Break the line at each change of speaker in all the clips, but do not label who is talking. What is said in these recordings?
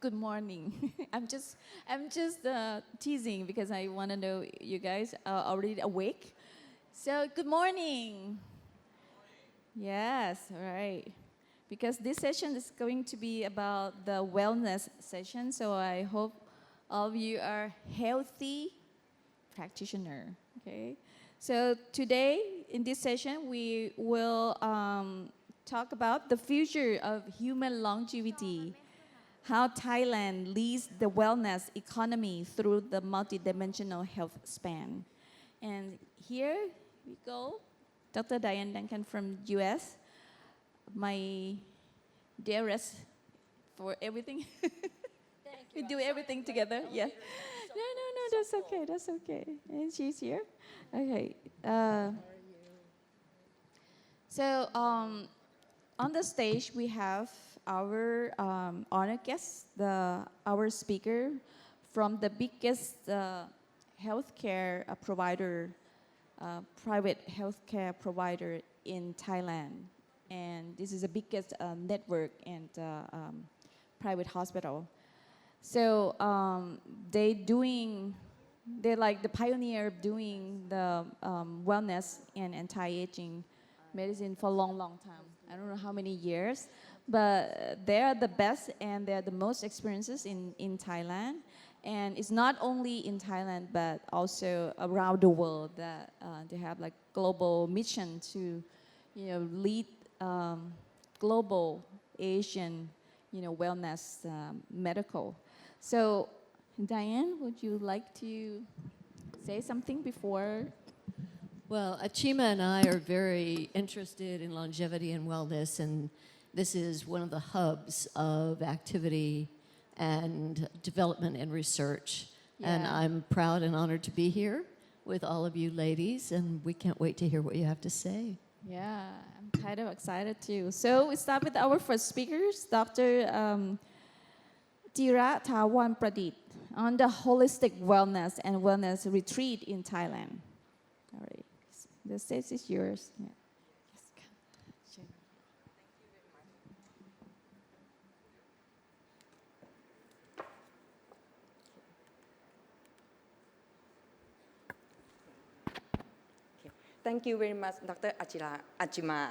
Good morning. I'm just teasing because I want to know you guys are already awake. So good morning. Yes, all right. Because this session is going to be about the wellness session. So I hope all of you are healthy practitioner. Okay. So today in this session we will talk about the future of human longevity, how Thailand leads the wellness economy through the multidimensional health span. And here we go, Dr. Diane Duncan from US, my dearest for everything. We do everything together, yeah. No, that's okay, that's okay. And she's here. Okay. So on the stage we have our honored guest, our speaker from the biggest healthcare provider, private healthcare provider in Thailand, and this is the biggest network and private hospital. So they're like the pioneer of doing the wellness and anti-aging medicine for a long, long time. I don't know how many years, but they are the best and they're the most experiences in Thailand. And it's not only in Thailand, but also around the world that they have like global mission to, lead global Asian, wellness medical. So, Diane, would you like to say something before?
Well, Achima and I are very interested in longevity and wellness, and this is one of the hubs of activity and development and research. And
Yeah.
I'm proud and honored to be here with all of you ladies, and we can't wait to hear what you have to say.
Yeah, I'm kind of excited too. So we start with our first speakers, Dr. Tira Thawan Pradit, on the holistic wellness and wellness retreat in Thailand. All right, the stage is yours. Yeah. Yes, come. Sure.
Thank you very much, Dr. Ajima,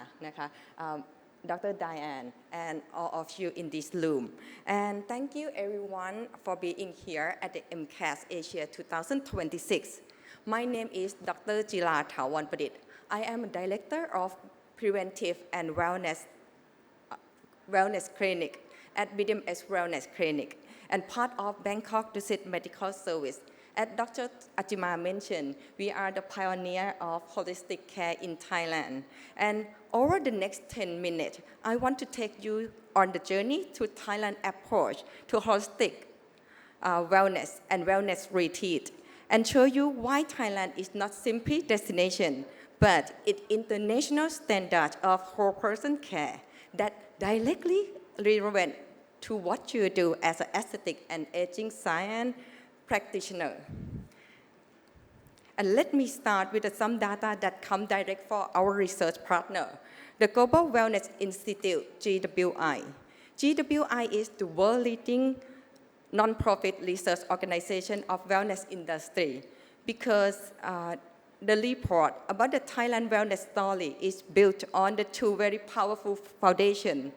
Dr. Diane, and all of you in this room. And thank you everyone for being here at the MCAS Asia 2026. My name is Dr. Jila Thawanpadit. I am a Director of Preventive and Wellness Clinic at BDMS Wellness Clinic and part of Bangkok Dusit Medical Service. As Dr. Ajima mentioned, we are the pioneer of holistic care in Thailand. And over the next 10 minutes, I want to take you on the journey to Thailand approach to holistic wellness and wellness retreat and show you why Thailand is not simply destination, but its international standard of whole person care that directly relevant to what you do as an aesthetic and aging science practitioner. And let me start with some data that come direct from our research partner, the Global Wellness Institute, GWI. GWI is the world leading non-profit research organization of wellness industry because the report about the Thailand wellness story is built on the two very powerful foundations.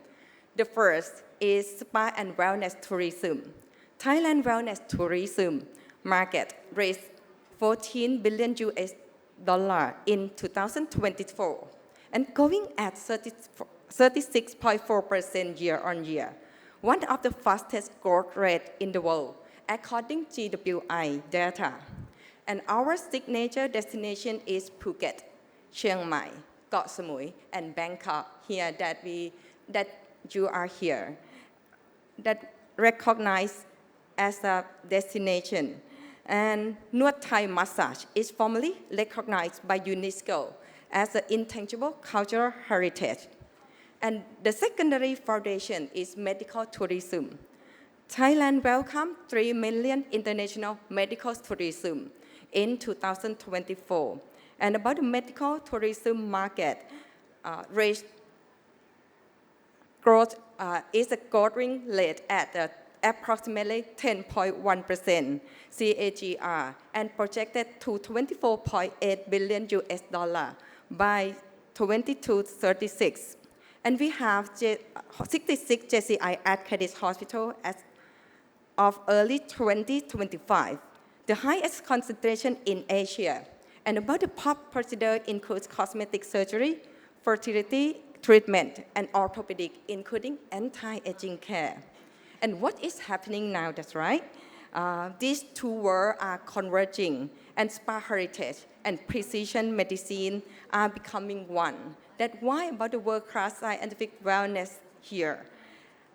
The first is spa and wellness tourism. Thailand wellness tourism market raised 14 billion US dollar in 2024 and growing at 36.4% year on year, one of the fastest growth rate in the world according to GWI data. And our signature destination is Phuket, Chiang Mai, Koh Samui, and Bangkok here that you are here, that recognized as a destination. And Nuat Thai massage is formally recognized by UNESCO as an intangible cultural heritage. And the secondary foundation is medical tourism. Thailand welcomed 3 million international medical tourism in 2024. And about the medical tourism market, growth is a growing rate at approximately 10.1% CAGR and projected to 24.8 billion US dollar by 2036. And we have 66 JCI accredited hospitals as of early 2025, the highest concentration in Asia. And about the top procedure includes cosmetic surgery, fertility treatment, and orthopedic, including anti-aging care. And what is happening now, that's right? These two worlds are converging, and spa heritage and precision medicine are becoming one. That's why about the world-class scientific wellness here.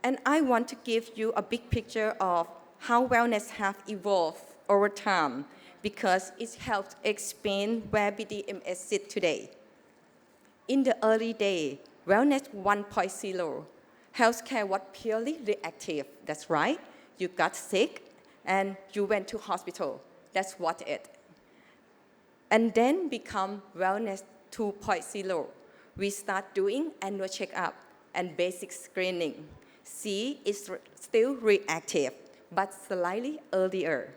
And I want to give you a big picture of how wellness have evolved over time because it helps explain where BDMS sits today. In the early days, wellness 1.0, healthcare was purely reactive. That's right. You got sick and you went to hospital. That's what it. And then become wellness 2.0. We start doing annual checkup and basic screening. C is still reactive, but slightly earlier.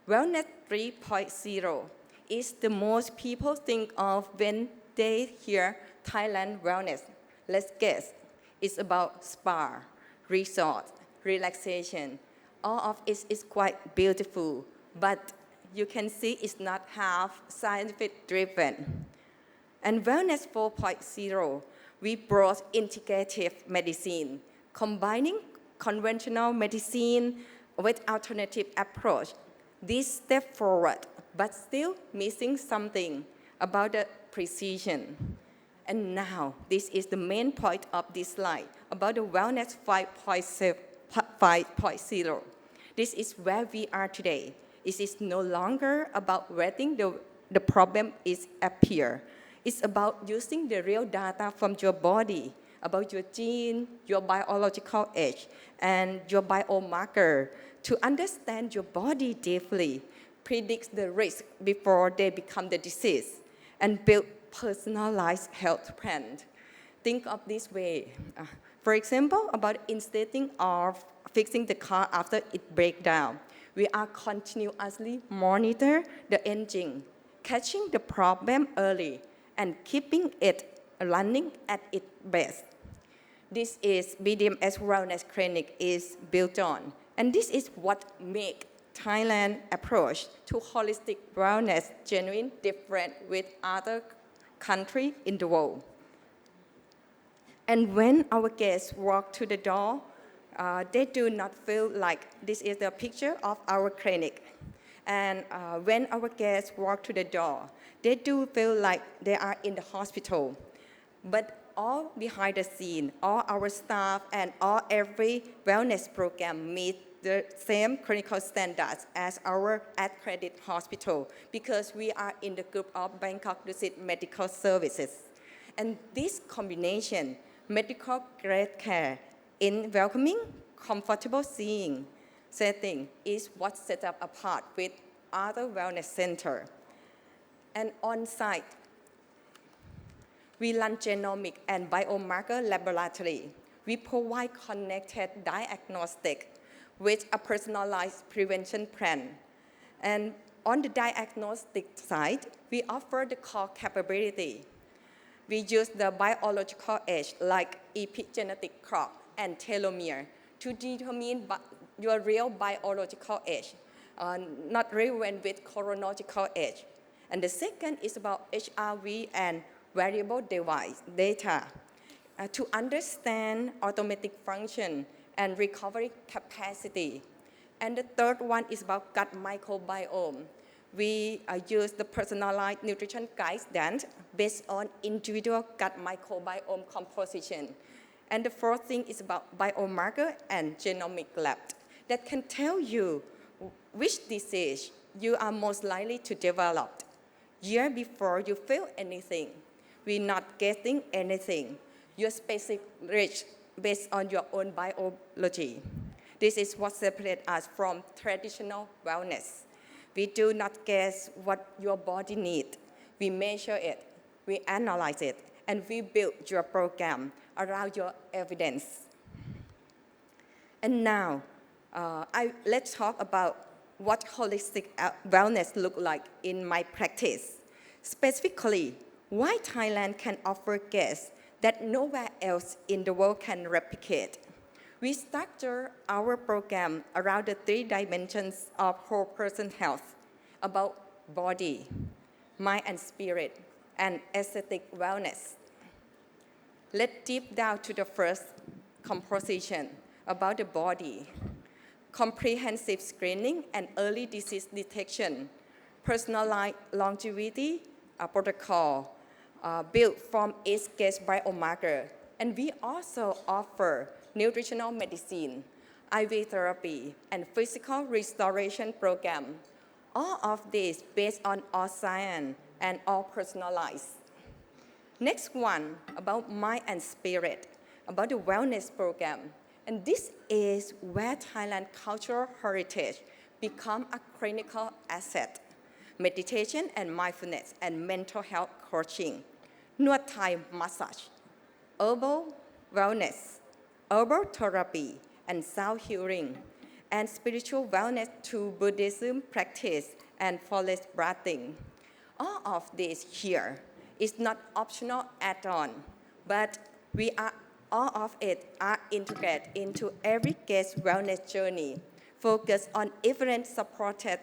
Wellness 3.0 is the most people think of when they hear Thailand wellness. Let's guess. It's about spa, resort, relaxation. All of it is quite beautiful, but you can see it's not half scientific driven. And Wellness 4.0, we brought integrative medicine, combining conventional medicine with alternative approach. This step forward, but still missing something about the precision. And now, this is the main point of this slide, about the Wellness 5.0. This is where we are today. It is no longer about waiting the problem is appear. It's about using the real data from your body, about your gene, your biological age, and your biomarker to understand your body deeply, predict the risk before they become the disease, and build personalized health plans. Think of this way. For example, about instating or fixing the car after it breaks down. We are continuously monitor the engine, catching the problem early, and keeping it running at its best. This is BDMS Wellness Clinic is built on. And this is what makes Thailand approach to holistic wellness genuine different with other countries in the world. And when our guests walk to the door, they do not feel like this is a picture of our clinic. And when our guests walk to the door, they do feel like they are in the hospital. But all behind the scene, all our staff and every wellness program meet the same clinical standards as our accredited hospital because we are in the group of Bangkok Lucid Medical Services. And this combination, medical grade care in welcoming, comfortable seeing setting is what sets us apart with other wellness centers. And on site, we run genomic and biomarker laboratory. We provide connected diagnostic with a personalized prevention plan. And on the diagnostic side, we offer the core capability. We use the biological age like epigenetic clock and telomere to determine your real biological age, not relevant with chronological age. And the second is about HRV and variable device data to understand automatic function and recovery capacity. And the third one is about gut microbiome. We use the personalized nutrition guidance based on individual gut microbiome composition. And the fourth thing is about biomarker and genomic lab that can tell you which disease you are most likely to develop year before you feel anything. We're not getting anything. Your specific risk based on your own biology. This is what separates us from traditional wellness. We do not guess what your body needs. We measure it, we analyze it, and we build your program around your evidence. And now, Let's talk about what holistic wellness look like in my practice. Specifically, why Thailand can offer guests that nowhere else in the world can replicate. We structure our program around the 3 dimensions of whole person health, about body, mind and spirit, and aesthetic wellness. Let's deep down to the first composition about the body. Comprehensive screening and early disease detection, personalized longevity protocol built from each guest biomarker. And we also offer nutritional medicine, IV therapy, and physical restoration program. All of this based on all science and all personalized. Next one, about mind and spirit, about the wellness program. And this is where Thailand cultural heritage become a clinical asset. Meditation and mindfulness and mental health coaching, Nuat Thai massage, herbal wellness, herbal therapy, and sound healing, and spiritual wellness through Buddhism practice and forest bathing. All of this here is not optional add-on, but all of it are integrated into every guest wellness journey, focused on evidence-supported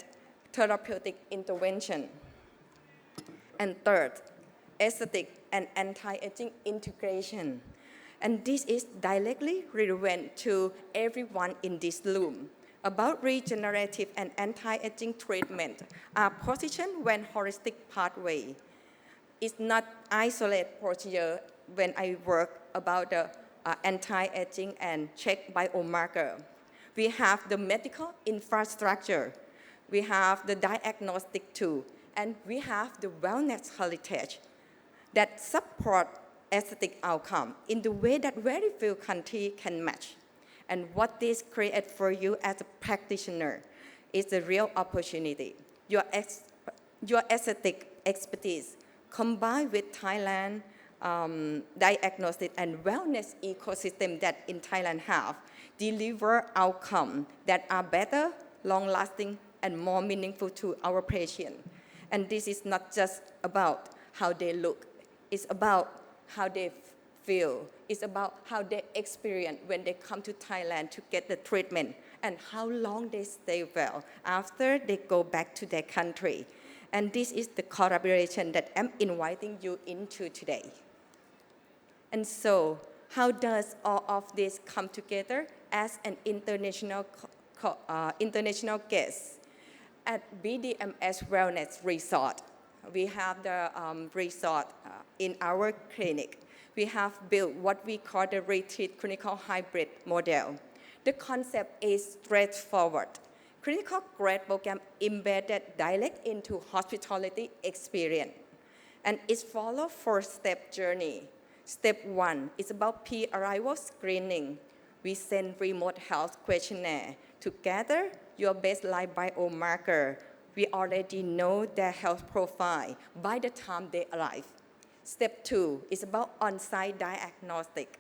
therapeutic intervention. And third, aesthetic and anti-aging integration. And this is directly relevant to everyone in this room. About regenerative and anti-aging treatment are positioned when holistic pathway. It's not isolated procedure when I work about the anti-aging and check biomarker. We have the medical infrastructure, we have the diagnostic tool, and we have the wellness heritage that support aesthetic outcome in the way that very few countries can match. And what this creates for you as a practitioner is a real opportunity. Your aesthetic expertise combined with Thailand diagnostic and wellness ecosystem that in Thailand have, deliver outcomes that are better, long-lasting, and more meaningful to our patient. And this is not just about how they look, it's about how they feel, it's about how they experience when they come to Thailand to get the treatment, and how long they stay well after they go back to their country. And this is the collaboration that I'm inviting you into today. And so, how does all of this come together as an international guest? At BDMS Wellness Resort, we have the resort in our clinic. We have built what we call the retreat clinical hybrid model. The concept is straightforward. Clinical grade program embedded direct into hospitality experience. And it follows 4-step journey. Step 1 is about pre-arrival screening. We send remote health questionnaire to gather your baseline biomarker. We already know their health profile by the time they arrive. Step 2 is about on-site diagnostic.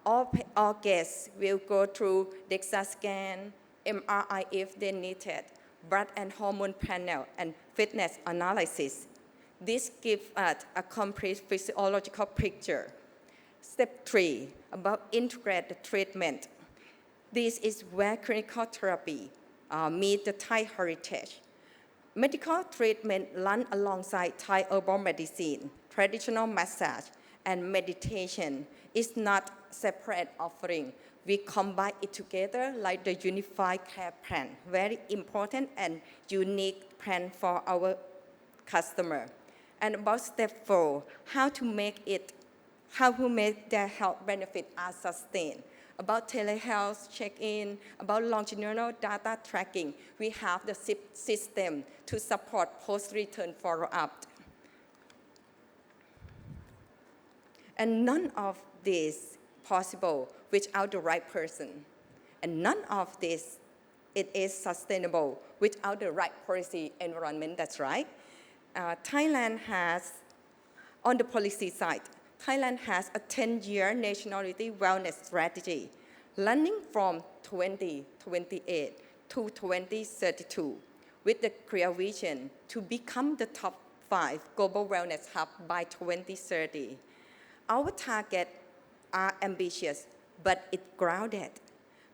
All guests will go through DEXA scan, MRI if they need it, blood and hormone panel, and fitness analysis. This gives us a complete physiological picture. Step 3, about integrated treatment. This is where clinical therapy meets the Thai heritage. Medical treatment run alongside Thai herbal medicine, traditional massage, and meditation is not separate offering. We combine it together like the unified care plan, very important and unique plan for our customer. And about step 4, how to make their health benefit are sustained. About telehealth check-in, about longitudinal data tracking, we have the system to support post-return follow-up. And none of this possible without the right person. And none of this, it is sustainable without the right policy environment, that's right. Thailand has, on the policy side, Thailand has a 10-year nationality wellness strategy, running from 2028 to 2032 with the clear vision to become the top 5 global wellness hub by 2030. Our targets are ambitious, but it's grounded.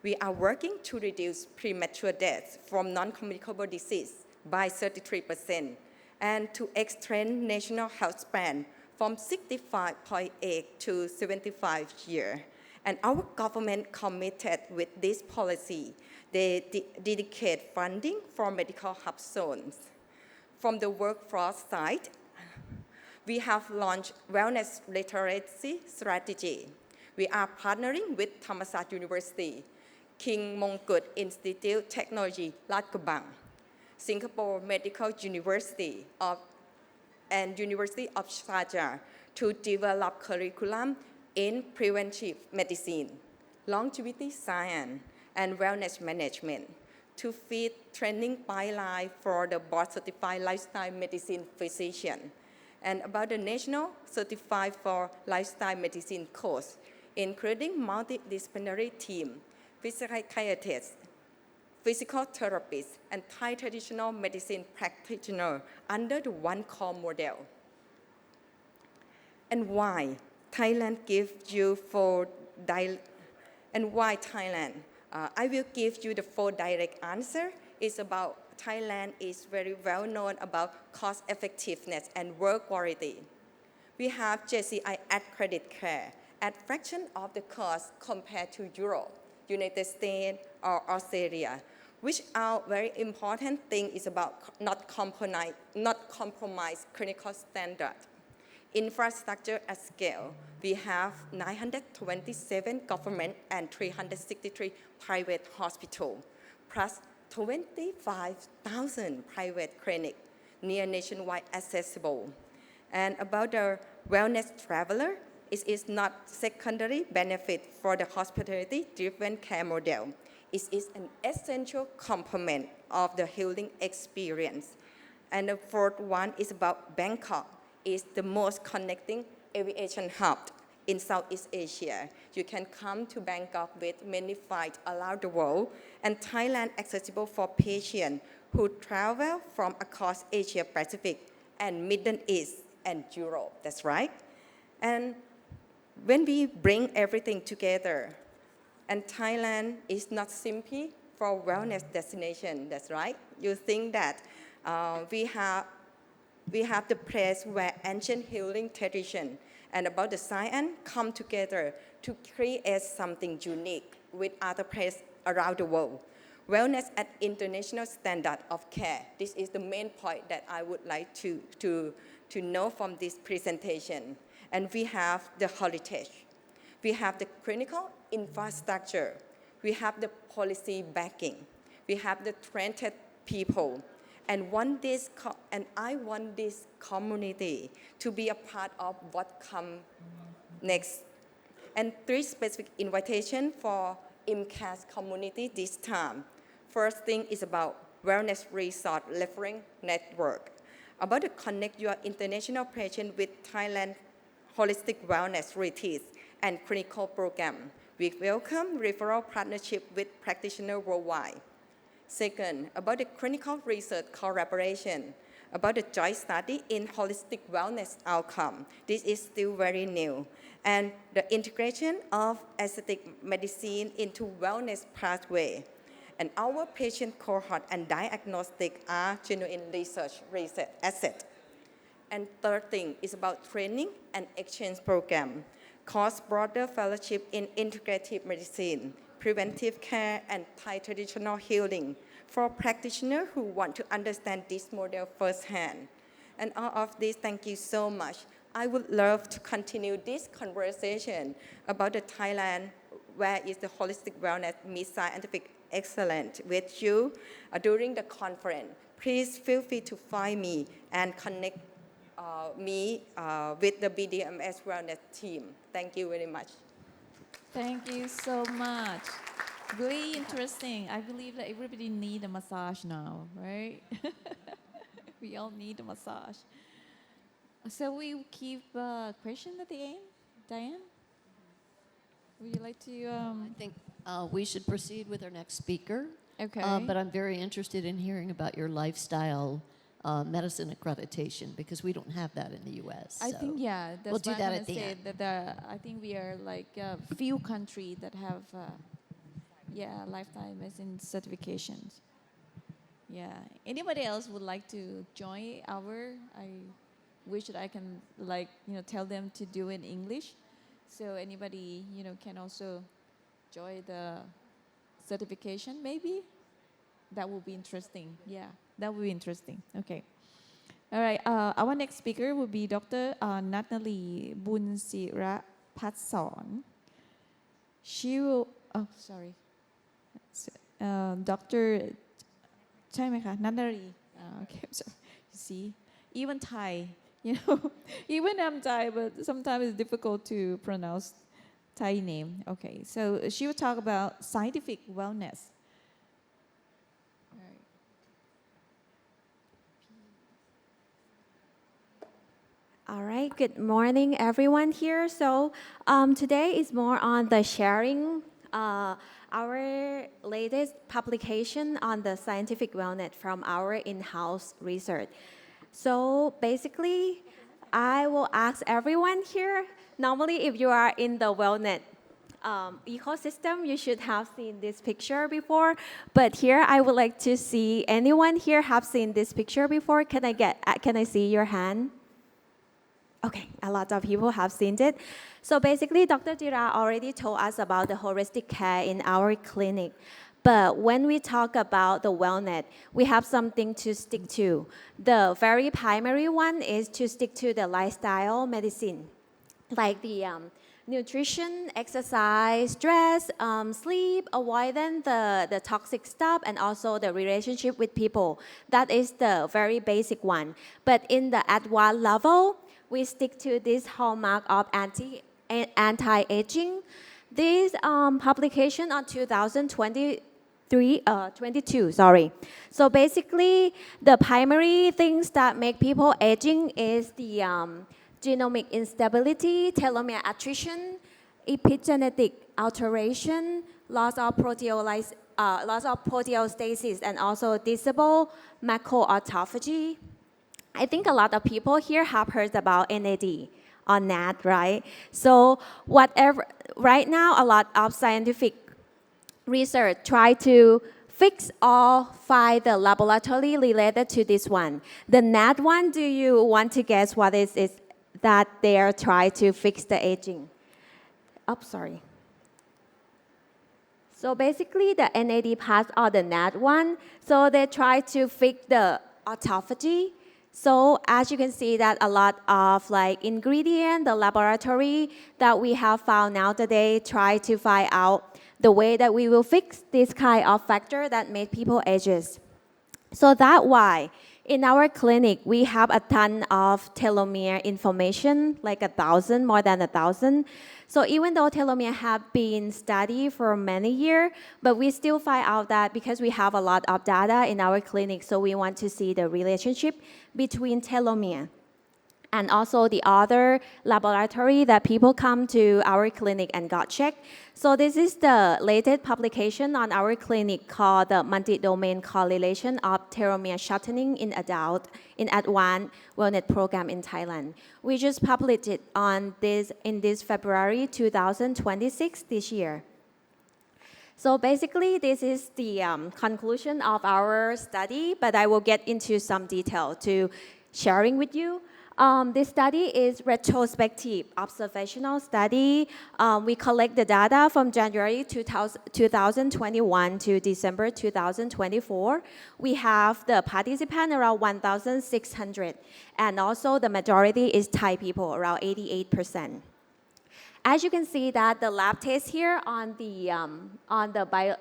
We are working to reduce premature deaths from non-communicable disease by 33% and to extend national health span from 65.8 to 75 years. And our government committed with this policy. They dedicate funding for medical hub zones. From the workforce side, we have launched wellness literacy strategy. We are partnering with Thammasat University, King Mongkut Institute Technology, Lat Krabang, Singapore Medical University and University of Sharjah to develop curriculum in preventive medicine, longevity science, and wellness management to feed training pipeline for the board-certified lifestyle medicine physician, and about the National Certified for Lifestyle Medicine course, including multidisciplinary team, psychiatrists, physical therapists, and Thai traditional medicine practitioner under the one core model. And why Thailand gives you and why Thailand? I will give you the 4 direct answer. It's about Thailand is very well known about cost effectiveness and work quality. We have JCI accredited care at fraction of the cost compared to Europe, United States, or Australia, which our very important thing is about not compromise clinical standard. Infrastructure at scale, we have 927 government and 363 private hospitals, plus 25,000 private clinics, near nationwide accessible. And about the wellness traveler, it is not secondary benefit for the hospitality-driven care model. It is an essential component of the healing experience. And the 4th one is about Bangkok. It's the most connecting aviation hub in Southeast Asia. You can come to Bangkok with many flights around the world, and Thailand accessible for patients who travel from across Asia Pacific and Middle East and Europe. That's right. And when we bring everything together, and Thailand is not simply for wellness destination. That's right. You think that we have the place where ancient healing tradition and about the science come together to create something unique with other places around the world. Wellness at international standard of care. This is the main point that I would like to know from this presentation. And we have the heritage. We have the clinical infrastructure. We have the policy backing. We have the trained people. And I want this community to be a part of what comes next. And 3 specific invitations for IMCAS community this time. First thing is about wellness resort referring network. About to connect your international patient with Thailand holistic wellness retreats and clinical program. We welcome referral partnership with practitioners worldwide. Second, about the clinical research collaboration, about the joint study in holistic wellness outcome. This is still very new. And the integration of aesthetic medicine into wellness pathway. And our patient cohort and diagnostic are genuine research asset. And third thing is about training and exchange program, cross-border fellowship in integrative medicine, preventive care, and Thai traditional healing for practitioners who want to understand this model firsthand. And all of this, thank you so much. I would love to continue this conversation about the Thailand, where is the holistic wellness meets scientific excellence with you during the conference. Please feel free to find me and connect me with the BDMS Wellness team. Thank you very much.
Thank you so much. Really interesting. I believe that everybody need a massage now, right? We all need a massage. So we keep a question at the end. Diane, would you like to?
I think We should proceed with our next speaker.
Okay.
But I'm very interested in hearing about your lifestyle medicine accreditation because we don't have that in the U.S.
I
so
think that's
we'll
what
do
I'm
that
gonna
at the
say.
end.
That I think we are like a few countries that have lifetime medicine certifications. Yeah. Anybody else would like to join our? I wish that I can tell them to do it in English. So anybody can also join the certification maybe. That would be interesting. Yeah, that would be interesting. Okay. All right. Our next speaker will be Dr. Nathalie Bunsirapathsorn. She will. Oh, sorry. Dr. ใช่ไหมคะ Nathalie. Okay. I'm sorry. You see, even Thai, even I'm Thai, but sometimes it's difficult to pronounce Thai name. Okay. So she will talk about scientific wellness.
All right, good morning, everyone here. So today is more on the sharing our latest publication on the scientific wellness from our in-house research. So basically, I will ask everyone here, normally if you are in the wellness ecosystem, you should have seen this picture before. But here, I would like to see anyone here have seen this picture before. Can I see your hand? Okay, a lot of people have seen it. So basically, Dr. Dira already told us about the holistic care in our clinic. But when we talk about the wellness, we have something to stick to. The very primary one is to stick to the lifestyle medicine, like the nutrition, exercise, stress, sleep, avoiding the toxic stuff, and also the relationship with people. That is the very basic one. But in the advanced level, we stick to this hallmark of anti-aging. This publication on 22, sorry. So basically, the primary things that make people aging is the genomic instability, telomere attrition, epigenetic alteration, loss of proteostasis, and also disable macroautophagy. I think a lot of people here have heard about NAD on NAD, right? So right now, a lot of scientific research try to fix all 5 the laboratory related to this one. The NAD one, do you want to guess what is that they are trying to fix the aging? Oh, sorry. So basically, the NAD part or the NAD one, so they try to fix the autophagy. So as you can see that a lot of ingredient, the laboratory that we have found now today try to find out the way that we will fix this kind of factor that make people ages. So that's why in our clinic, we have a ton of telomere information, like 1,000, more than 1,000. So even though telomere have been studied for many years, but we still find out that because we have a lot of data in our clinic, so we want to see the relationship between telomere and also the other laboratory that people come to our clinic and got checked. So this is the latest publication on our clinic called the multi-domain correlation of telomere shortening in advanced wellness program in Thailand. We just published it in this February 2026 this year. So basically, this is the conclusion of our study, but I will get into some detail to sharing with you. This study is retrospective observational study. We collect the data from January 2021 to December 2024. We have the participant around 1,600, and also the majority is Thai people, around 88%. As you can see that the lab test here on the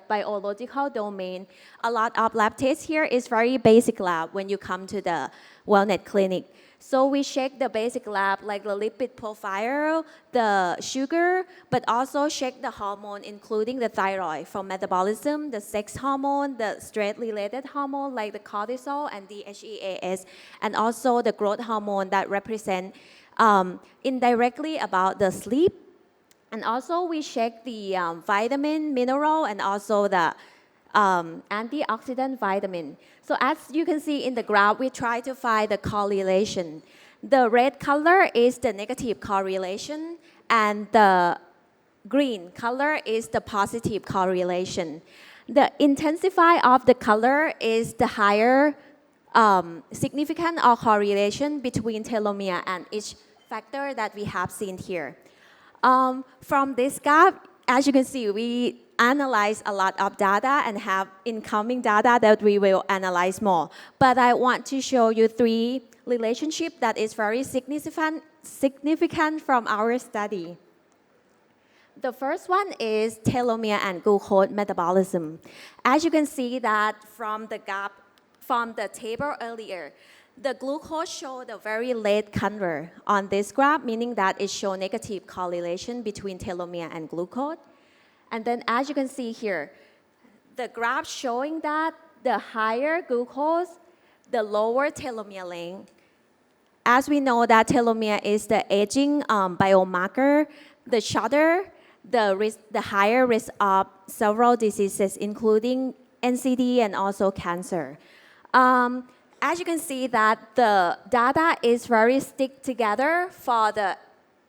biological domain, a lot of lab tests here is very basic lab when you come to the wellness clinic. So we check the basic lab like the lipid profile, the sugar, but also check the hormone including the thyroid for metabolism, the sex hormone, the stress-related hormone like the cortisol and DHEAS, and also the growth hormone that represent indirectly about the sleep. And also we check the vitamin, mineral, and also the antioxidant vitamin. So as you can see in the graph, we try to find the correlation. The red color is the negative correlation, and the green color is the positive correlation. The intensify of the color is the higher significant or correlation between telomere and each factor that we have seen here. From this graph, as you can see, we analyze a lot of data and have incoming data that we will analyze more. But I want to show you 3 relationships that is very significant from our study. The first one is telomere and glucose metabolism. As you can see that from the graph, from the table earlier, the glucose showed a very late convert on this graph, meaning that it showed negative correlation between telomere and glucose. And then as you can see here, the graph showing that the higher glucose, the lower telomere length. As we know that telomere is the aging biomarker, the shorter, the higher risk of several diseases, including NCD and also cancer. As you can see that the data is very stick together for the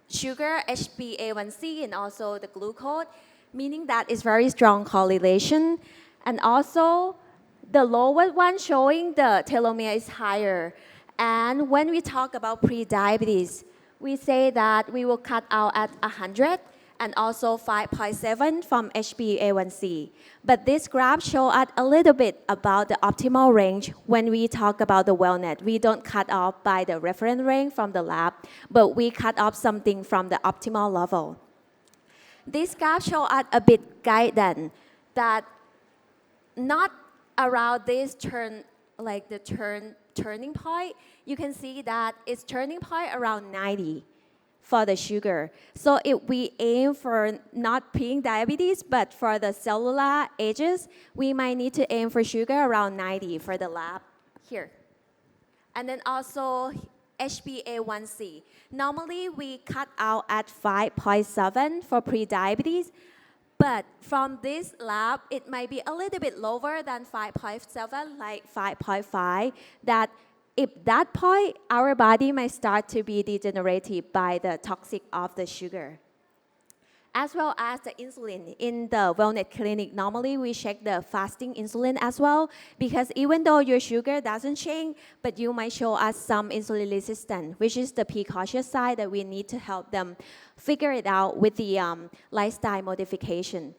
sugar, HbA1c, and also the glucose, meaning that it's very strong correlation. And also the lower one showing the telomere is higher. And when we talk about pre-diabetes, we say that we will cut out at 100 and also 5.7 from HbA1c. But this graph shows us a little bit about the optimal range when we talk about the wellness. We don't cut off by the reference range from the lab, but we cut off something from the optimal level. This graph shows us a bit guidance that not around this turning point, you can see that it's turning point around 90 for the sugar. So if we aim for not pre-diabetes, but for the cellular ages, we might need to aim for sugar around 90 for the lab here. And then also HbA1c. Normally we cut out at 5.7 for pre-diabetes, but from this lab, it might be a little bit lower than 5.7, like 5.5, that at that point, our body might start to be degenerative by the toxic of the sugar. As well as the insulin. In the wellness clinic, normally we check the fasting insulin as well, because even though your sugar doesn't change, but you might show us some insulin resistance, which is the precocious side that we need to help them figure it out with the lifestyle modification.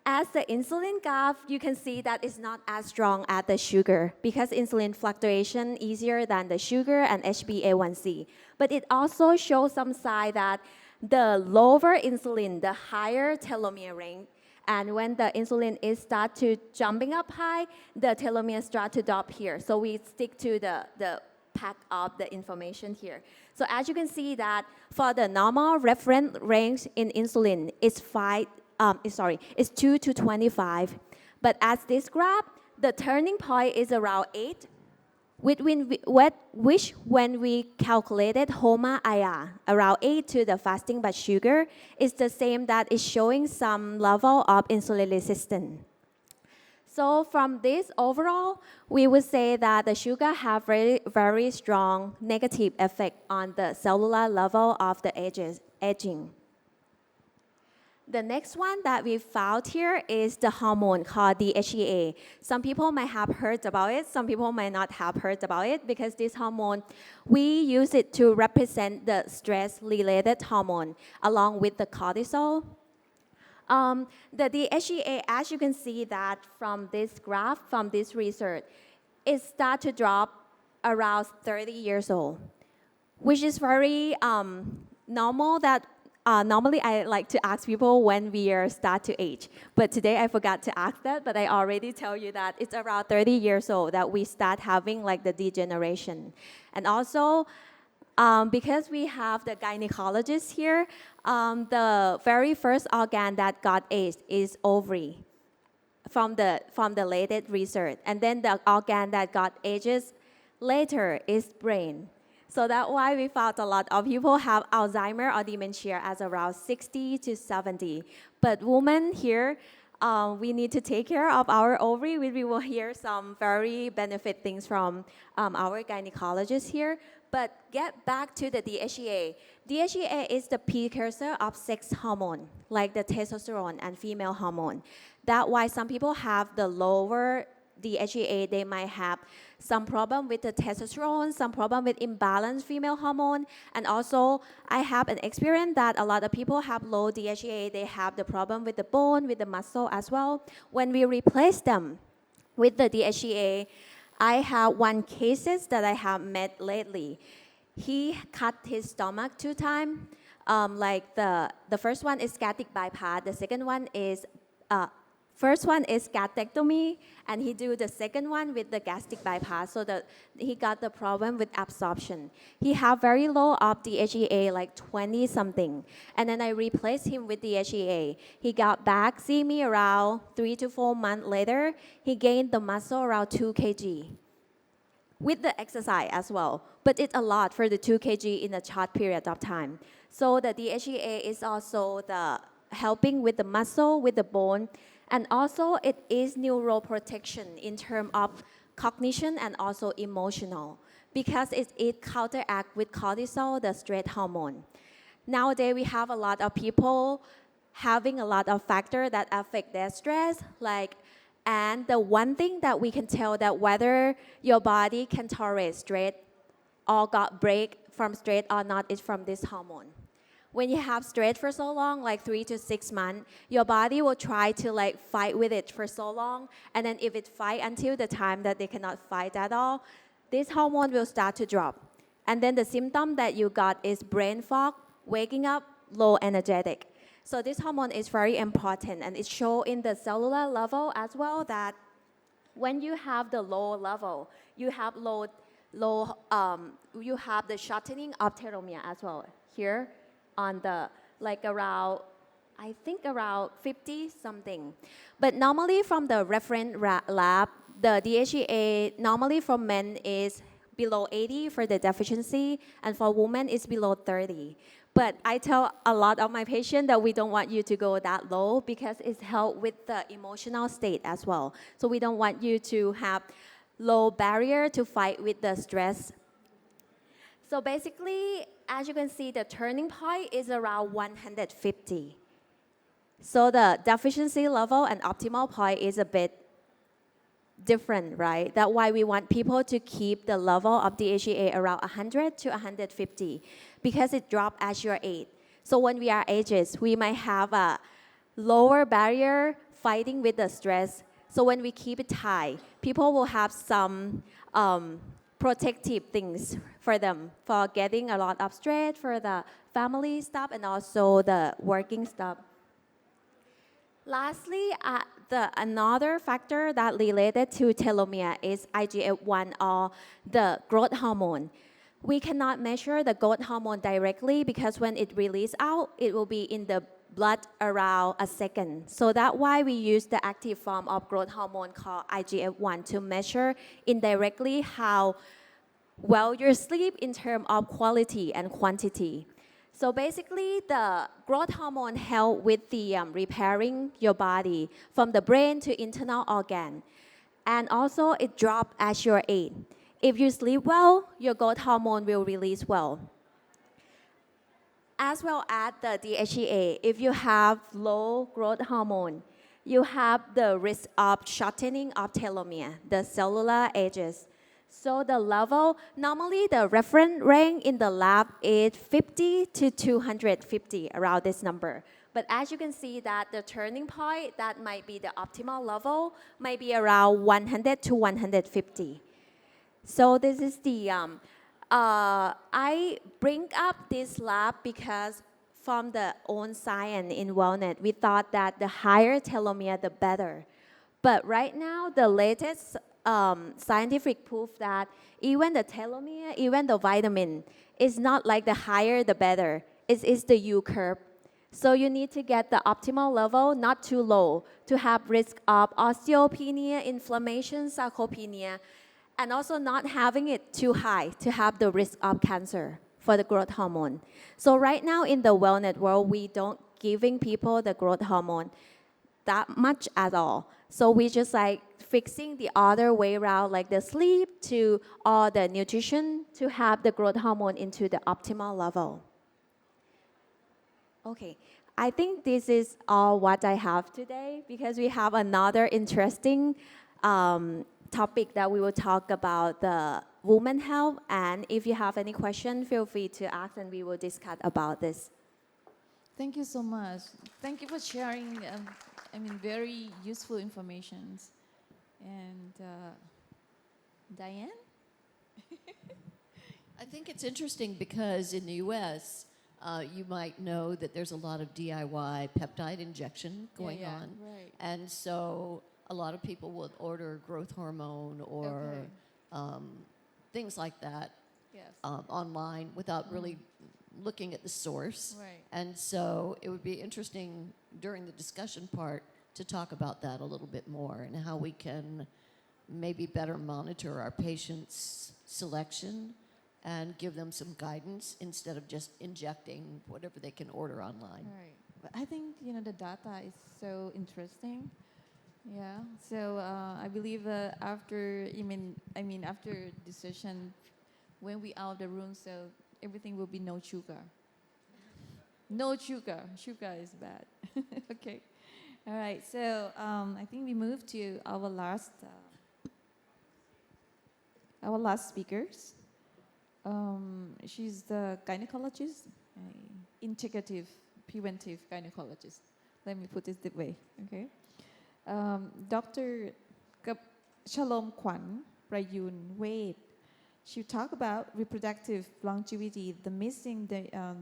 As the insulin graph, you can see that it's not as strong as the sugar because insulin fluctuation easier than the sugar and HbA1c. But it also shows some sign that the lower insulin, the higher telomere range. And when the insulin is start to jumping up high, the telomere start to drop here. So we stick to the pack of the information here. So as you can see that for the normal reference range in insulin, it's it's 2 to 25. But as this graph, the turning point is around 8, which when we calculated HOMA-IR, around 8 to the fasting blood sugar, is the same that is showing some level of insulin resistance. So from this overall, we would say that the sugar have very, very strong negative effect on the cellular level of the aging. The next one that we found here is the hormone called DHEA. Some people might have heard about it, some people might not have heard about it because this hormone, we use it to represent the stress-related hormone along with the cortisol. The DHEA, as you can see that from this graph, from this research, it starts to drop around 30 years old, which is very normal that normally I like to ask people when we start to age, but today I forgot to ask that, but I already tell you that it's around 30 years old that we start having like the degeneration. And also, because we have the gynecologist here, the very first organ that got aged is ovary from the latest research. And then the organ that got ages later is brain. So that's why we found a lot of people have Alzheimer or dementia as around 60 to 70. But women here, we need to take care of our ovary. We will hear some very benefit things from our gynecologist here. But get back to the DHEA. DHEA is the precursor of sex hormone, like the testosterone and female hormone. That's why some people have the lower DHEA, they might have some problem with the testosterone, some problem with imbalanced female hormone. And also, I have an experience that a lot of people have low DHEA, they have the problem with the bone, with the muscle as well. When we replace them with the DHEA, I have one cases that I have met lately. He cut his stomach 2 times. Like the first one is gastric bypass. The second one is first one is gastrectomy, and he do the second one with the gastric bypass, so that he got the problem with absorption. He have very low of DHEA, like 20 something, and then I replaced him with DHEA. He got back, see me around 3 to 4 months later. He gained the muscle around 2 kg. With the exercise as well, but it's a lot for the 2 kg in a short period of time. So the DHEA is also the helping with the muscle, with the bone, and also it is neuroprotection in terms of cognition and also emotional, because it counteract with cortisol, the stress hormone. Nowadays we have a lot of people having a lot of factors that affect their stress, and the one thing that we can tell that whether your body can tolerate stress or got break from stress or not is from this hormone. When you have stress for so long, like 3 to 6 months, your body will try to fight with it for so long, and then if it fight until the time that they cannot fight at all, this hormone will start to drop. And then the symptom that you got is brain fog, waking up, low energetic. So this hormone is very important, and it shows in the cellular level as well that when you have the low level, you have you have the shortening of telomere as well here on the around, I think around 50 something. But normally from the reference lab, the DHEA normally for men is below 80 for the deficiency, and for women is below 30. But I tell a lot of my patients that we don't want you to go that low because it's helped with the emotional state as well. So we don't want you to have low barrier to fight with the stress. So basically, as you can see, the turning point is around 150. So the deficiency level and optimal point is a bit different, right? That's why we want people to keep the level of DHEA around 100 to 150 because it drops as your age. So when we are ages, we might have a lower barrier fighting with the stress. So when we keep it high, people will have some protective things for them for getting a lot of stress for the family stuff and also the working stuff. Lastly, another factor that related to telomere is IGF-1 or the growth hormone. We cannot measure the growth hormone directly because when it releases out, it will be in the blood around a second. So that's why we use the active form of growth hormone called IGF-1 to measure indirectly how well you sleep in terms of quality and quantity. So basically, the growth hormone help with the repairing your body from the brain to internal organ. And also, it drop as your age. If you sleep well, your growth hormone will release well. As well as the DHEA, if you have low growth hormone, you have the risk of shortening of telomere, the cellular ages. So the level, normally the reference range in the lab is 50 to 250, around this number. But as you can see that the turning point, that might be the optimal level, might be around 100 to 150. So this is the, I bring up this lab because from the own science in wellness, we thought that the higher telomere, the better. But right now, the latest scientific proof that even the telomere, even the vitamin, is not like the higher the better. It's the U curve. So you need to get the optimal level, not too low, to have risk of osteopenia, inflammation, sarcopenia. and also not having it too high to have the risk of cancer for the growth hormone. So right now in the wellness world, we don't giving people the growth hormone that much at all. So we just like fixing the other way around, like the sleep to all the nutrition to have the growth hormone into the optimal level. Okay, I think this is all what I have today because we have another interesting topic that we will talk about the women health. And if you have any question, feel free to ask and we will discuss about this.
Thank you so much. Thank you for sharing, very useful information. And Diane?
I think it's interesting because in the U.S., you might know that there's a lot of DIY peptide injection going on.
Right.
And so a lot of people will order growth hormone or things like that
Yes.
online without really looking at the source.
Right.
And so it would be interesting during the discussion part to talk about that a little bit more and how we can maybe better monitor our patients' selection and give them some guidance instead of just injecting whatever they can order online.
Right. But I think the data is so interesting. Yeah. So I believe after after decision, when we out of the room, so everything will be no sugar. No sugar. Sugar is bad. Okay. All right. So I think we move to our last speakers. She's the gynecologist, integrative, preventive gynecologist. Let me put it this way, okay? Dr. Shalom Kwan Prayun Wade. She'll talk about reproductive longevity, the missing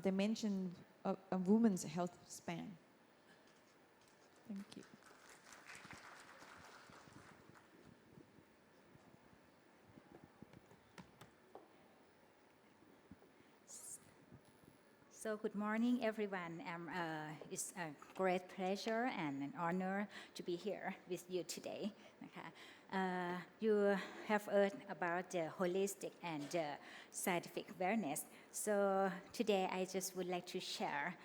dimension of a woman's health span. Thank you.
So good morning, everyone. It's a great pleasure and an honor to be here with you today. You have heard about the holistic and scientific wellness. So today I just would like to share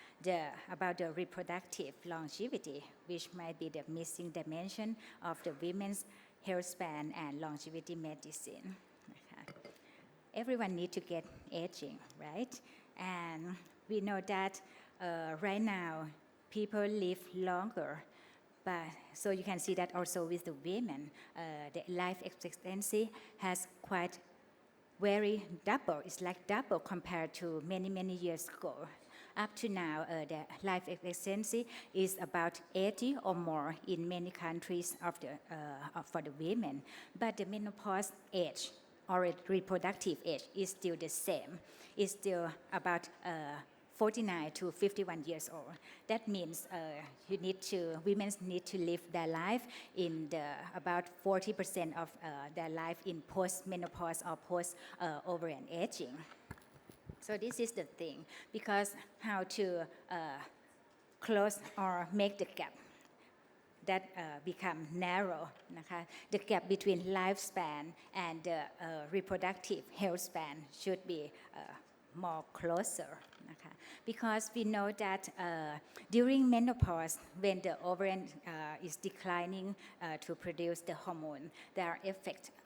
about the reproductive longevity, which might be the missing dimension of the women's health span and longevity medicine. Everyone needs to get aging, right? And we know that right now people live longer, but so you can see that also with the women, the life expectancy has quite very double. It's like double compared to many years ago. Up to now, the life expectancy is about 80 or more in many countries for the women, but the menopause age or reproductive age is still the same. It's still about 49 to 51 years old. That means women need to live their life in about 40% of their life in post-menopause or post-ovarian aging. So this is the thing, because how to close or make the gap that become narrow. The gap between lifespan and reproductive health span should be more closer. Because we know that during menopause, when the ovarian is declining to produce the hormone, there are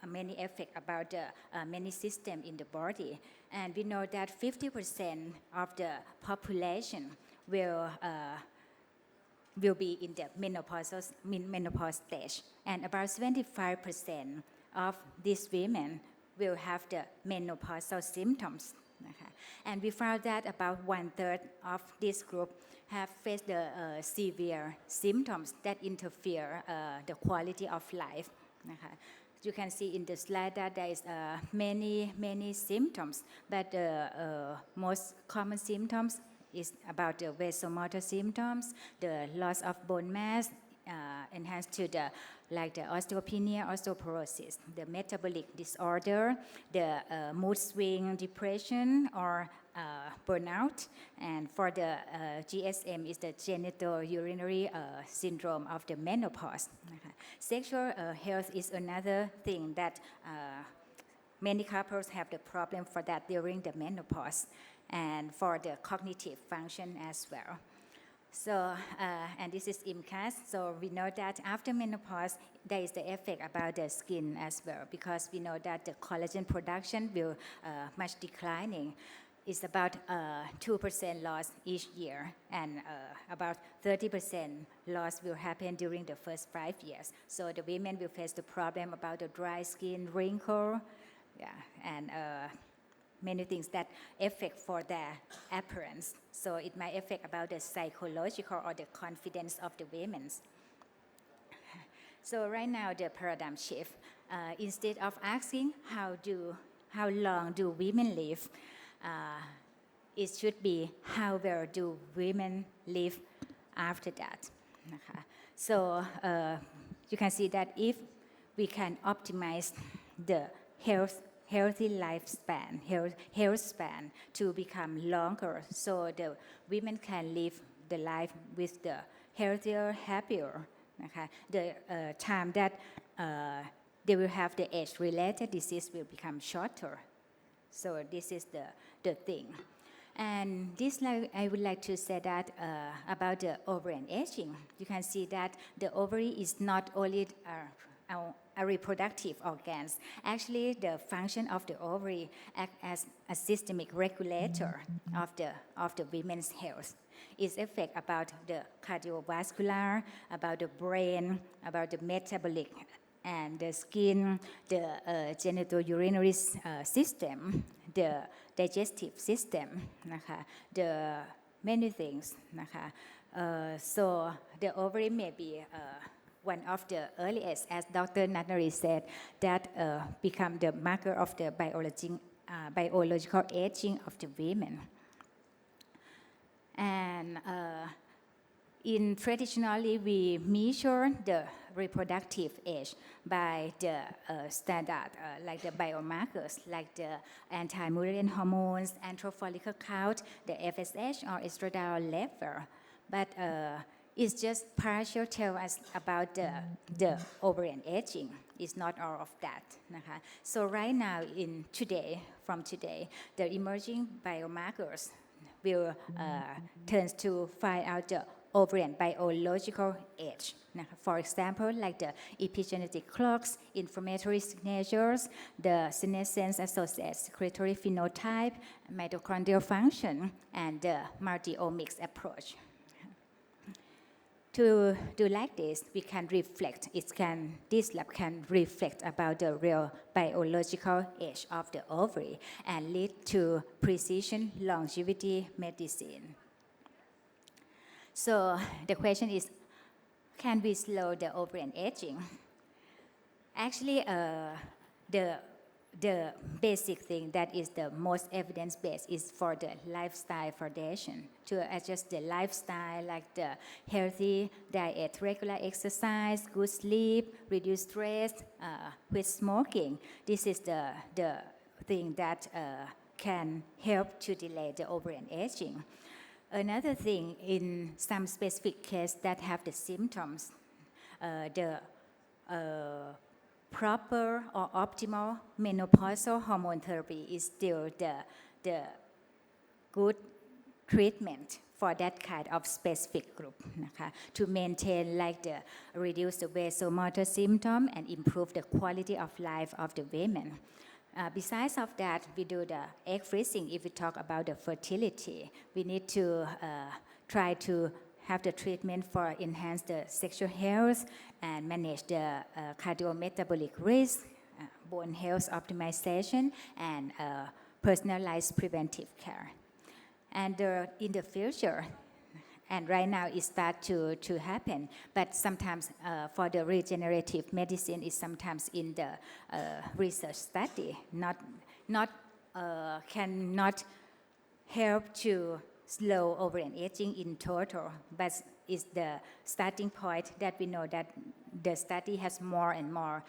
many effects about the many systems in the body. And we know that 50% of the population will be in the menopause stage, and about 75% of these women will have the menopausal symptoms. And we found that about 1/3 of this group have faced the severe symptoms that interfere the quality of life. You can see in the slide that there is many symptoms, but the most common symptoms is about the vasomotor symptoms, the loss of bone mass, enhanced to the osteopenia, osteoporosis, the metabolic disorder, the mood swing, depression, or burnout. And for the GSM is the genital urinary syndrome of the menopause. Sexual health is another thing that many couples have the problem for that during the menopause and for the cognitive function as well. So, and this is IMCAS. So we know that after menopause, there is the effect about the skin as well, because we know that the collagen production will much declining. It's about 2% loss each year, and about 30% loss will happen during the first 5 years. So the women will face the problem about the dry skin, wrinkle, and many things that affect for their appearance. So it might affect about the psychological or the confidence of the women. So right now the paradigm shift, instead of asking how long do women live, it should be how well do women live after that. So you can see that if we can optimize the healthy lifespan, health span to become longer, so the women can live the life with the healthier, happier. The time that they will have the age-related disease will become shorter. So this is the thing. And this, I would like to say that about the ovary and aging. You can see that the ovary is not only a reproductive organ. Actually, the function of the ovary acts as a systemic regulator of the women's health. It affects about the cardiovascular, about the brain, about the metabolic, and the skin, the genitourinary system, the digestive system, the many things. So the ovary may be one of the earliest, as Dr. Natnari said, that become the marker of the biological aging of the women. And traditionally, we measure the reproductive age by the standard, like the biomarkers, like the anti-Mullerian hormones, antral follicle count, the FSH or estradiol level. But it's just partial tell us about the ovarian aging. It's not all of that. So right now, from today, the emerging biomarkers will turn to find out the ovarian biological age. For example, like the epigenetic clocks, inflammatory signatures, the senescence associated secretory phenotype, mitochondrial function, and the multi-omics approach. To do like this, we can reflect. This lab can reflect about the real biological age of the ovary and lead to precision longevity medicine. So the question is, can we slow the ovarian aging? Actually, the basic thing that is the most evidence-based is for the lifestyle foundation, to adjust the lifestyle, like the healthy diet, regular exercise, good sleep, reduce stress, quit smoking. This is the thing that can help to delay the ovarian aging. Another thing, in some specific cases that have the symptoms, the proper or optimal menopausal hormone therapy is still the good treatment for that kind of specific group, to maintain like the reduce the vasomotor symptom and improve the quality of life of the women. Besides of that, we do the egg freezing. If we talk about the fertility, we need to try to have the treatment for enhance the sexual health and manage the cardiometabolic risk, bone health optimization, and personalized preventive care. And in the future, and right now it starts to happen, but sometimes for the regenerative medicine is sometimes in the research study, cannot help to slow ovarian aging in total, but is the starting point that we know that the study has more and more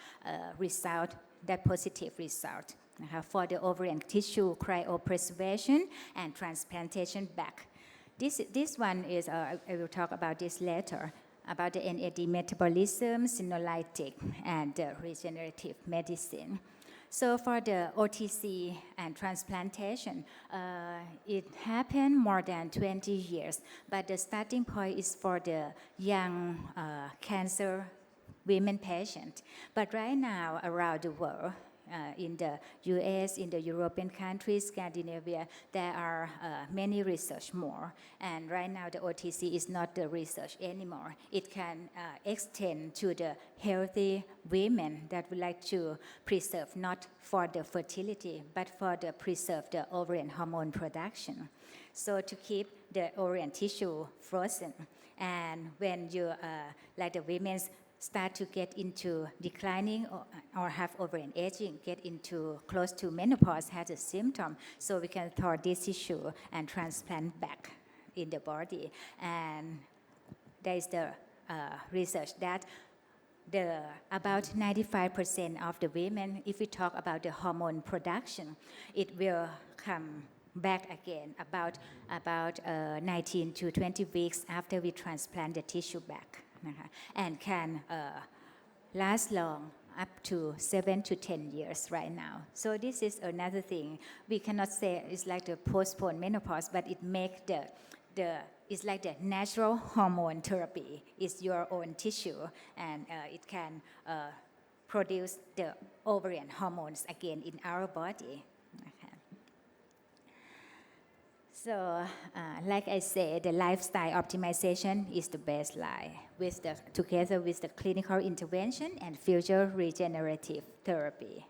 positive result for the ovarian tissue cryopreservation and transplantation back. This one is, I will talk about this later, about the NAD metabolism, senolytic, and regenerative medicine. So for the OTC and transplantation, it happened more than 20 years, but the starting point is for the young cancer women patients. But right now around the world, in the US, in the European countries, Scandinavia, there are many research more. And right now the OTC is not the research anymore. It can extend to the healthy women that would like to preserve not for the fertility, but for the preserve the ovarian hormone production. So to keep the ovarian tissue frozen. And when you, like the women's start to get into declining or have ovarian aging, get into close to menopause, has a symptom, so we can thaw this tissue and transplant back in the body. And there is the research that about 95% of the women, if we talk about the hormone production, it will come back again about 19 to 20 weeks after we transplant the tissue back. And can last long, up to 7 to 10 years right now. So this is another thing. We cannot say it's like the postponed menopause, but it makes it's like the natural hormone therapy. It's your own tissue, and it can produce the ovarian hormones again in our body. So, like I said, the lifestyle optimization is the baseline together with the clinical intervention and future regenerative therapy.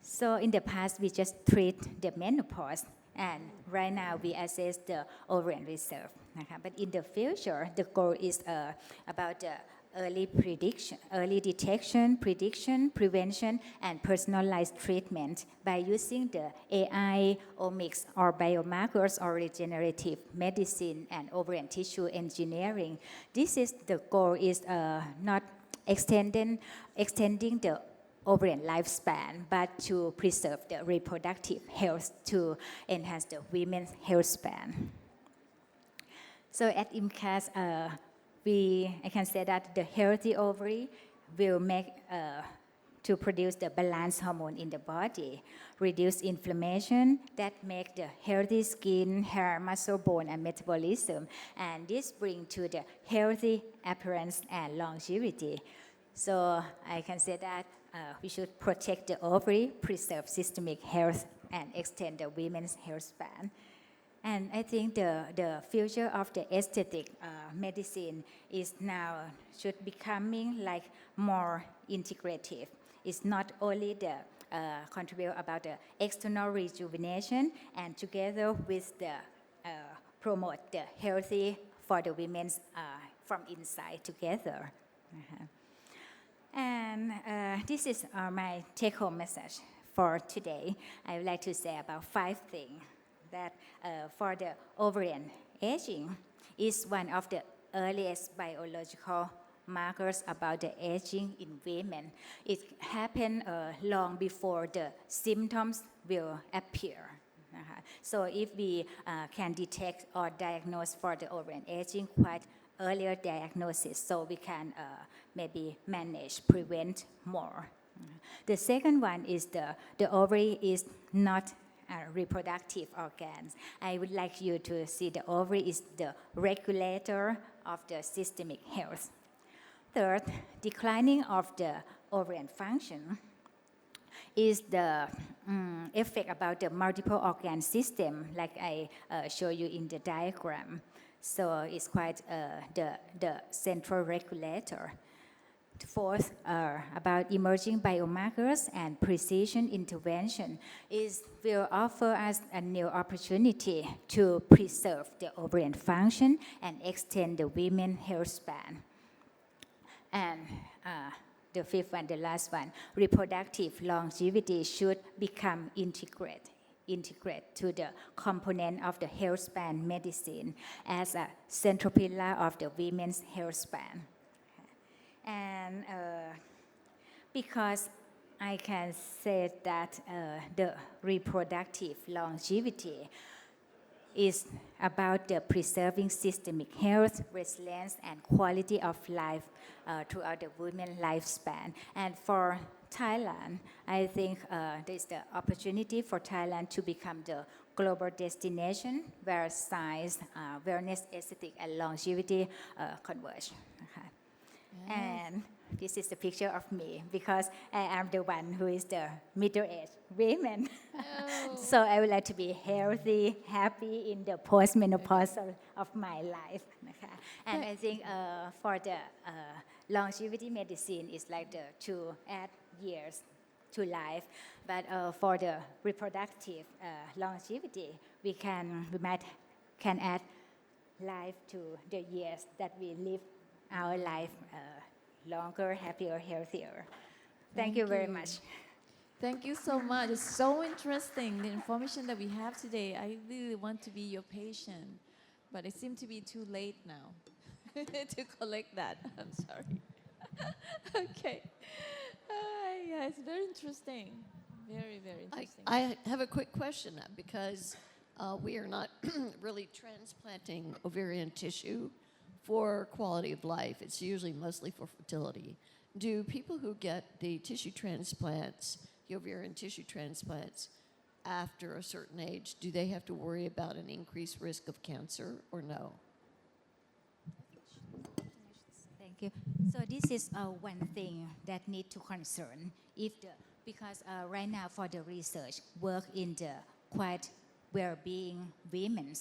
So in the past, we just treat the menopause, and right now we assess the ovarian reserve. But in the future, the goal is about the early detection, prediction, prevention, and personalized treatment by using the AI, omics, or biomarkers, or regenerative medicine and ovarian tissue engineering. This is the goal is not extending the ovarian lifespan, but to preserve the reproductive health to enhance the women's health span. So at IMCAS, I can say that the healthy ovary will make to produce the balanced hormone in the body, reduce inflammation, that make the healthy skin, hair, muscle, bone, and metabolism, and this bring to the healthy appearance and longevity. So I can say that we should protect the ovary, preserve systemic health, and extend the women's health span. And I think the future of the aesthetic medicine is now should becoming like more integrative. It's not only the contribute about the external rejuvenation, and together with the promote the healthy for the women's from inside together. And this is my take-home message for today. I would like to say about 5 things. That for the ovarian aging is one of the earliest biological markers about the aging in women. It happened long before the symptoms will appear. So if we can detect or diagnose for the ovarian aging quite earlier diagnosis, so we can maybe manage, prevent more. The second one is the ovary is not reproductive organs. I would like you to see the ovary is the regulator of the systemic health. Third, declining of the ovarian function is the effect about the multiple organ system, like I show you in the diagram. So it's quite the central regulator. Fourth, about emerging biomarkers and precision intervention will offer us a new opportunity to preserve the ovarian function and extend the women's health span. And the fifth one, the last one, reproductive longevity should become integrate to the component of the health span medicine as a central pillar of the women's health span. And because I can say that the reproductive longevity is about the preserving systemic health, resilience, and quality of life throughout the women's lifespan. And for Thailand, I think there's the opportunity for Thailand to become the global destination where science, wellness, aesthetic, and longevity converge. Okay. And this is the picture of me because I am the one who is the middle-aged woman. So I would like to be healthy, happy in the post-menopause of my life. Okay. And I think for the longevity medicine is like to add years to life, but for the reproductive longevity, we might can add life to the years that we live our life longer, happier, healthier. Thank you very much.
Thank you so much. It's so interesting, the information that we have today. I really want to be your patient, but it seems to be too late now to collect that. I'm sorry. Okay. Yeah, it's very interesting. Very, very interesting.
I have a quick question because we are not really transplanting ovarian tissue for quality of life. It's usually mostly for fertility. Do people who get the tissue transplants, the ovarian tissue transplants, after a certain age, do they have to worry about an increased risk of cancer or no?
Thank you. So this is one thing that need to concern because right now for the research work in the quite well-being women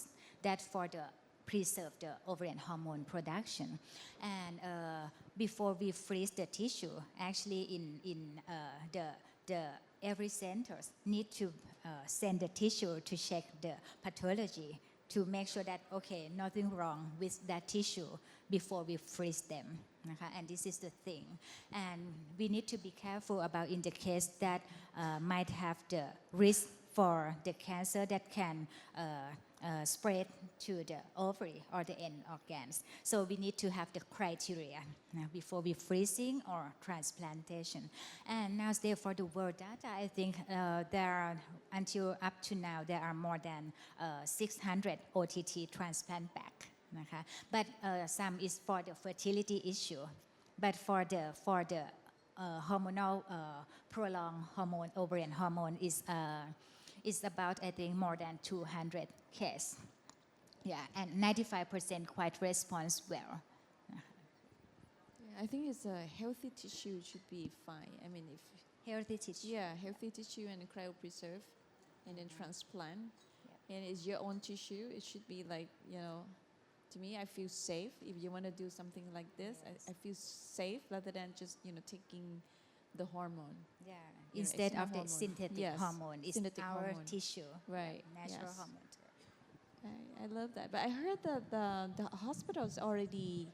that for the preserve the ovarian hormone production, and before we freeze the tissue, actually in the every centers need to send the tissue to check the pathology to make sure that okay, nothing wrong with that tissue before we freeze them. Okay? And this is the thing. And we need to be careful about in the case that might have the risk for the cancer that can spread to the ovary or the end organs. So we need to have the criteria before we freezing or transplantation. And now for the world data, I think there are, until up to now, there are more than 600 OTT transplant back. Okay? But some is for the fertility issue. But for the hormonal prolonged hormone, ovarian hormone is about, I think, more than 200 cases. Yeah, and 95% quite response well.
Yeah, I think it's a healthy tissue should be fine. I mean, if
Healthy tissue.
yeah, healthy tissue and cryopreserve, and then transplant, and it's your own tissue. It should be like, you know, to me, I feel safe. If you want to do something like this, I feel safe rather than just taking the hormone.
Yeah.
You know,
Instead
extra
of the
hormone.
synthetic
Yes,
hormone, it's
synthetic
our
hormone.
tissue.
Right.
Natural
Yes.
hormone.
I love that. But I heard that the hospitals already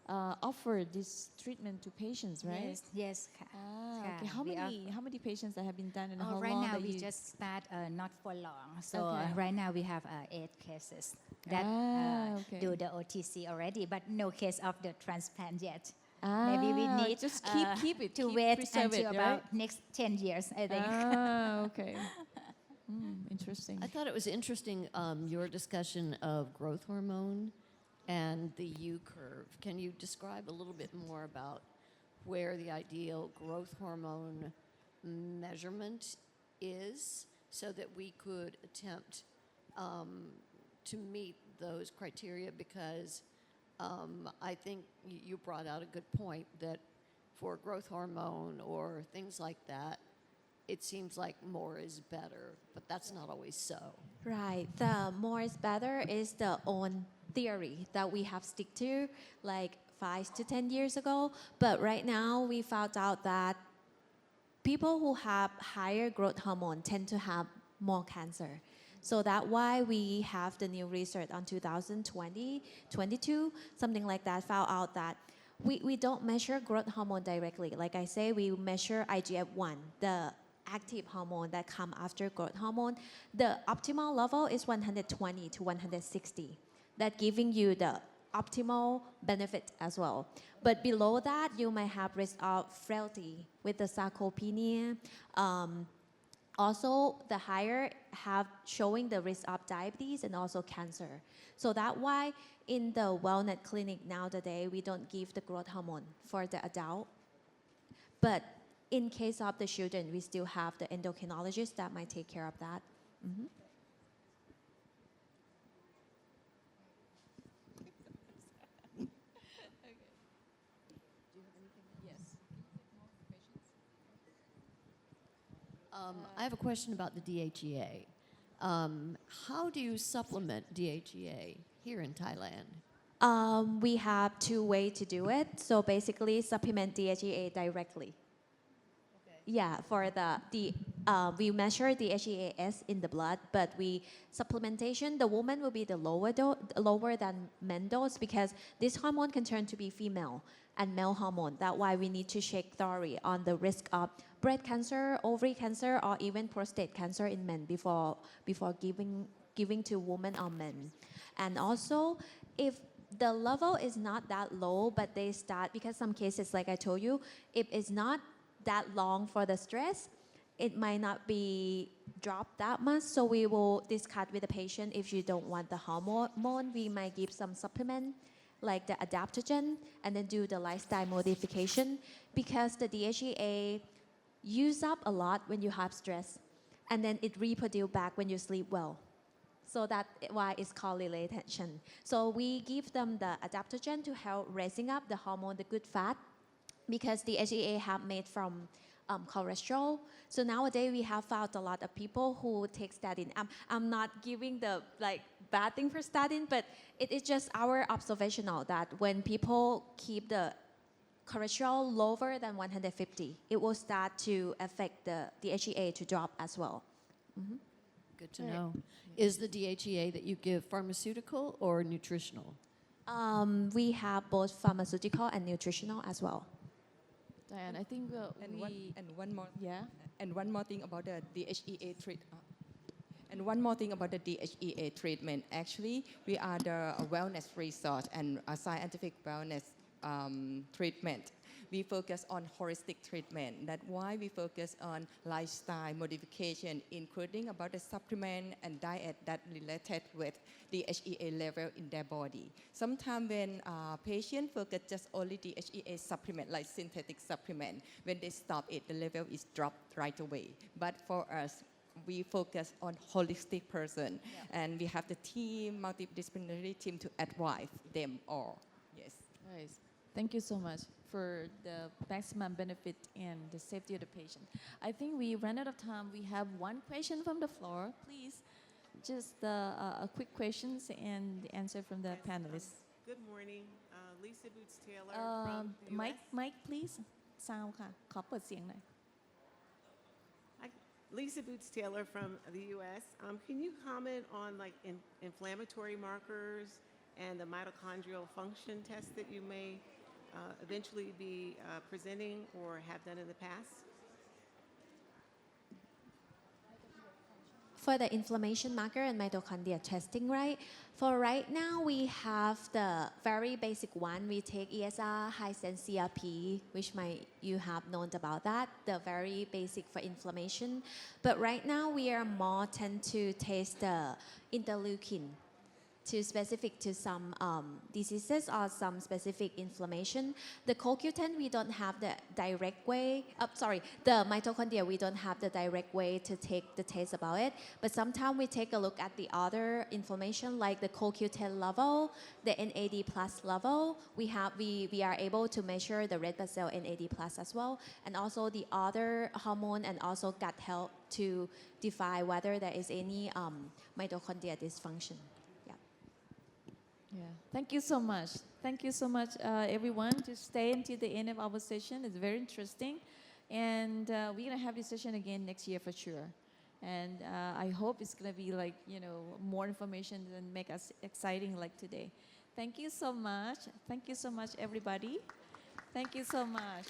offer this treatment to patients, right?
Yes, yes.
Ah, okay.
Yeah,
How many patients that have been done and how
right
long
now
that
we
you
just start not for long. So
Okay.
right now we have 8 cases that
okay.
do the OTC already, but no case of the transplant yet.
Ah,
Maybe we need
just keep it
to
keep
wait
preserve
until
it,
about
right?
next 10 years, I think.
Ah, okay. Interesting.
I thought it was interesting your discussion of growth hormone and the U curve. Can you describe a little bit more about where the ideal growth hormone measurement is so that we could attempt to meet those criteria? Because I think you brought out a good point that for growth hormone or things like that, it seems like more is better, but that's not always so.
Right. The more is better is the own theory that we have stick to like 5 to 10 years ago. But right now we found out that people who have higher growth hormone tend to have more cancer. So that's why we have the new research on 2020, 22, something like that, found out that we don't measure growth hormone directly. Like I say, we measure IGF-1, the active hormone that come after growth hormone. The optimal level is 120 to 160. That giving you the optimal benefit as well. But below that, you might have risk of frailty with the sarcopenia. Also, the higher have showing the risk of diabetes and also cancer. So that's why in the wellness clinic nowadays, we don't give the growth hormone for the adult. But in case of the children, we still have the endocrinologist that might take care of that. Mhm.
I have a question about the DHEA. How do you supplement DHEA here in Thailand?
We have two ways to do it. So basically, supplement DHEA directly. Yeah, for we measure the HEAS in the blood, but we supplementation, the woman will be the lower than men dose because this hormone can turn to be female and male hormone. That's why we need to check thoroughly on the risk of breast cancer, ovary cancer, or even prostate cancer in men before giving to women or men. And also, if the level is not that low, but they start, because some cases, like I told you, if it's not that long for the stress, it might not be dropped that much. So we will discuss with the patient if you don't want the hormone, we might give some supplement like the adaptogen and then do the lifestyle modification because the DHEA use up a lot when you have stress and then it reproduce back when you sleep well. So that's why it's called relay tension. So we give them the adaptogen to help raising up the hormone, the good fat, because the HEA have made from cholesterol. So nowadays we have found a lot of people who take statin. I'm not giving the bad thing for statin, but it is just our observational that when people keep the cholesterol lower than 150, it will start to affect the HEA to drop as well.
Good to know. Is the DHEA that you give pharmaceutical or nutritional?
We have both pharmaceutical and nutritional as well.
Diane, I think
one more.
yeah.
And one more thing about the DHEA treatment. Actually, we are the wellness research and a scientific wellness treatment. We focus on holistic treatment. That's why we focus on lifestyle modification, including about the supplement and diet that related with the HEA level in their body. Sometimes when patients focus just only the HEA supplement, like synthetic supplement, when they stop it, the level is dropped right away. But for us, we focus on holistic person, and we have the team, multidisciplinary team to advise them all. Yes.
Nice. Thank you so much for the maximum benefit and the safety of the patient. I think we ran out of time. We have one question from the floor. Please, just a quick questions and the answer from the panelists.
Good morning. Lisa Boots Taylor from the
Mike,
US.
Mike, please. Sound ค่ะขอเปิดเสียงหน่อย
Lisa Boots Taylor from the U.S. Can you comment on inflammatory markers and the mitochondrial function test that you may eventually be presenting or have done in the past?
For the inflammation marker and mitochondria testing, right? For right now, we have the very basic one. We take ESR, high-sense CRP, which you have known about that, the very basic for inflammation. But right now, we are more tend to test the interleukin to specific to some diseases or some specific inflammation. The CoQ10, we don't have the direct way, the mitochondria, we don't have the direct way to take the test about it. But sometimes we take a look at the other inflammation like the CoQ10 level, the NAD plus level. We are able to measure the red blood cell NAD plus as well, and also the other hormone and also gut health to define whether there is any mitochondria dysfunction.
Yeah, thank you so much. Thank you so much, everyone, to stay until the end of our session. It's very interesting. And we're going to have this session again next year for sure. And I hope it's going to be more information and make us exciting like today. Thank you so much. Thank you so much, everybody. Thank you so much.